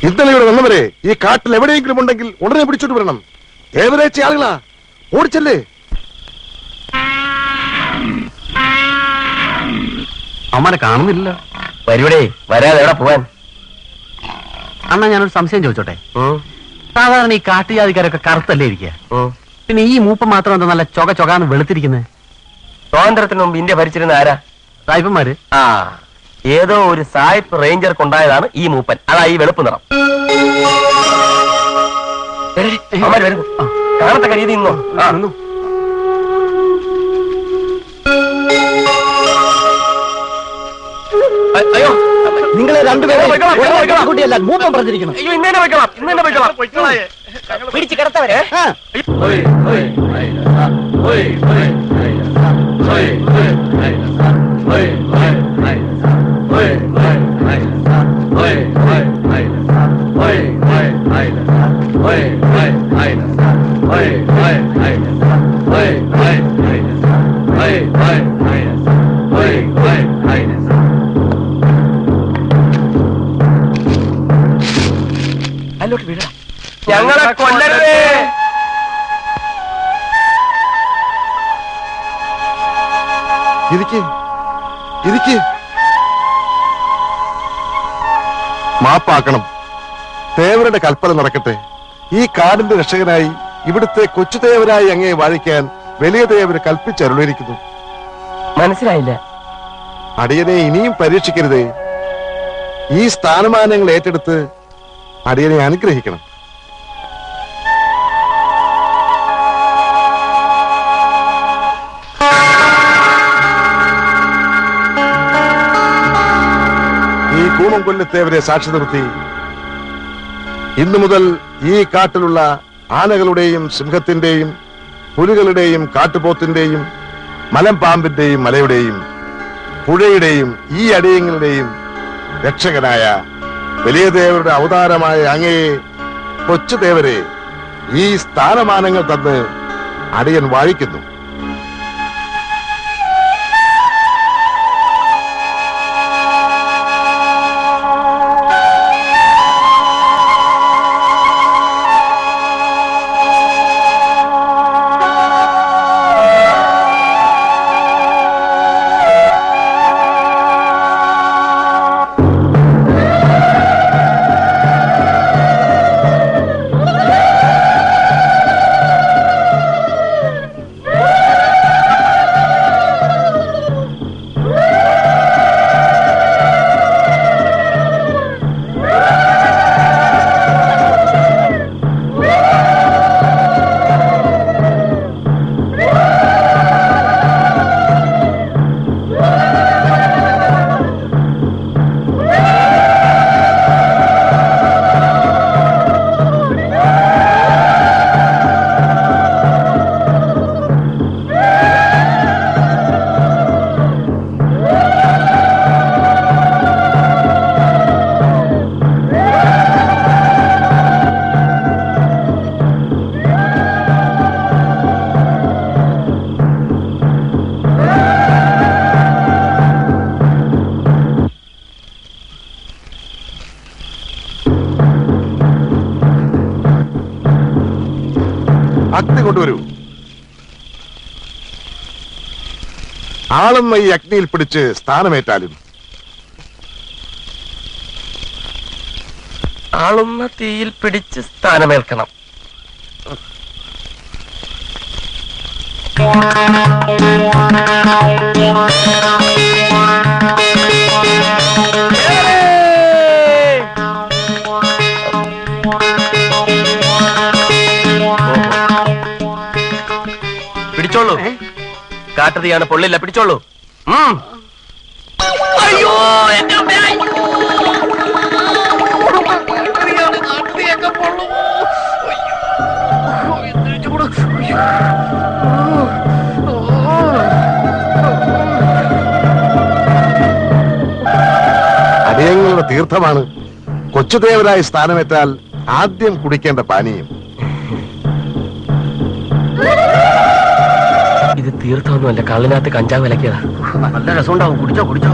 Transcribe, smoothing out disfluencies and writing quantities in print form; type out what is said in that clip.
ഇന്നലെ ഇവിടെ വന്നവരെ ഈ കാട്ടിൽ എവിടെയെങ്കിലും ഉണ്ടെങ്കിൽ ഉടനെ പിടിച്ചോട്ട് വരണം. ഏവരേച്ച ആളുകളാ, ഓടിച്ചല്ലേ. അമ്മനെ കാണുന്നില്ല. വരുവടേ, വരാതെ എവിടെ പോവാൻ? അണ്ണാ ഞാനൊരു സംശയം ചോദിച്ചോട്ടെ. സാധാരണ ഈ കാട്ടുജാതിക്കാരൊക്കെ കറുത്തല്ലേ ഇരിക്കുക, പിന്നെ ഈ മൂപ്പം മാത്രം എന്താ നല്ല ചൊകാന്ന് വെളുത്തിരിക്കുന്നത്? സ്വാതന്ത്ര്യത്തിന് മുമ്പ് ഇന്ത്യ ഭരിച്ചിരുന്ന ആരാ? സായിപ്പന്മാര്. ആ, ഏതോ ഒരു സായിപ്പ് റേഞ്ചർക്ക് ഉണ്ടായതാണ് ഈ മൂപ്പൻ. അതാ ഈ വെളുപ്പ് നിറം. വരുന്നു, കാണത്തെ കരീതി നിന്നോ. അയ്യോ, നിങ്ങളെ രണ്ടുപേരും മൂപ്പം പറഞ്ഞിരിക്കണം. അയ്യോ, ഇന്നെ വെക്കണം, ഇന്നെ വെക്കണം. പിടിച്ച് കിടത്തവരെ. അല്ലോട്ട് വീഴ. ഞങ്ങളെ കൊല്ലരുതേ. ഇരിക്ക്. മാപ്പാക്കണം. തേവരുടെ കൽപ്പന നടക്കട്ടെ. ഈ കാടിന്റെ രക്ഷകനായി, ഇവിടുത്തെ കൊച്ചുതേവരായി അങ്ങേ വാഴിക്കാൻ വലിയ തേവര് കൽപ്പിച്ചരുളിയിരിക്കുന്നു. മനസ്സിലായില്ല. അടിയനെ ഇനിയും പരീക്ഷിക്കരുതേ. ഈ സ്ഥാനമാനങ്ങൾ ഏറ്റെടുത്ത് അടിയനെ അനുഗ്രഹിക്കണം. ഈ കൂമംകൊല്ലത്തേവരെ സാക്ഷി നിർത്തി ഇന്നു മുതൽ ഈ കാട്ടിലുള്ള ആനകളുടെയും സിംഹത്തിന്റെയും പുലികളുടെയും കാട്ടുപോത്തിന്റെയും മലമ്പാമ്പിന്റെയും മലയുടെയും പുഴയുടെയും ഈ അടിയങ്ങളുടെയും രക്ഷകനായ വലിയ ദേവരുടെ അവതാരമായ അങ്ങേ കൊച്ചുദേവരെ ഈ സ്ഥാനമാനങ്ങൾ തന്ന് അടിയൻ വാഴിക്കുന്നു. അഗ്നി കൊണ്ടുവരൂ. ആളെന്ന ഈ അഗ്നിയിൽ പിടിച്ച് സ്ഥാനമേറ്റാലും ആളുന്ന തീയിൽ പിടിച്ച് സ്ഥാനമേൽക്കണം. പിടിച്ചോളൂ. കാട്ടുതീയാണ്, പൊള്ളില്ല. പിടിച്ചോളൂ. അയ്യോ, അടിയങ്ങളുടെ തീർത്ഥമാണ്. കൊച്ചുദേവരായി സ്ഥാനമേറ്റാൽ ആദ്യം കുടിക്കേണ്ട പാനീയം. ഇത് തീർത്ഥമൊന്നുമല്ല, കള്ളിനകത്ത് കഞ്ചാവ് വിലക്കിയതാ. നല്ല രസമുണ്ടാവും. കുടിച്ചോ കുടിച്ചോ.